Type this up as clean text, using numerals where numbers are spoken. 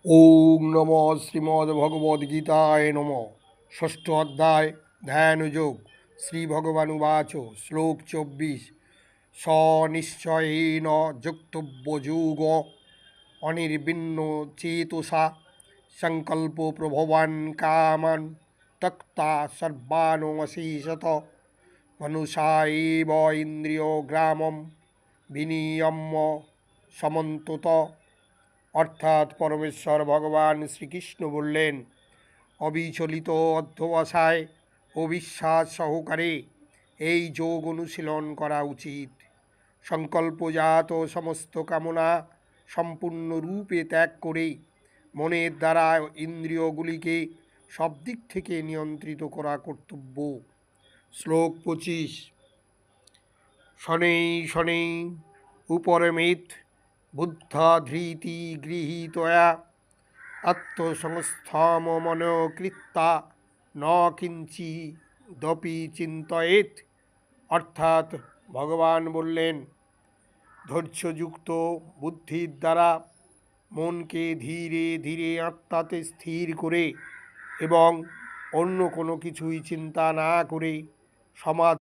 ওম নম শ্রীমদ্ভগবদ্গীতায় নম। ষষ্ঠ অধ্যায় ধ্যানযোগ। শ্রীভগবানুবাচ শ্লোক 24। স নিশ্চয়েন যোক্তব্যযোগ অনির্বিণ্ণ চেতসা সংকল্প প্রভবান কামান তক্তা সর্বানুমশেষত মনুষা এব ইন্দ্রিয় গ্রামম বিনিয়ম্য সমন্তত। অর্থাৎ পরমেশ্বর ভগবান শ্রীকৃষ্ণ বললেন, অবিচলিত অধ্যবসায় ও বিশ্বাস সহকারে এই যোগ অনুশীলন করা উচিত। সংকল্পজাত সমস্ত কামনা সম্পূর্ণরূপে ত্যাগ করে মনের দ্বারা ইন্দ্রিয়গুলিকে সব দিক থেকে নিয়ন্ত্রিত করা কর্তব্য। শ্লোক 25। শনৈ শনৈ উপরমেত বুদ্ধাধৃতি গৃহীতয়া আত্মসংস্থমনকৃত্তা ন কিঞ্চিদপি চিন্তয়েত। অর্থাৎ ভগবান বললেন, ধৈর্যযুক্ত বুদ্ধির দ্বারা মনকে ধীরে ধীরে আত্মাতে স্থির করে এবং অন্য কোনো কিছুই চিন্তা না করে সমাধি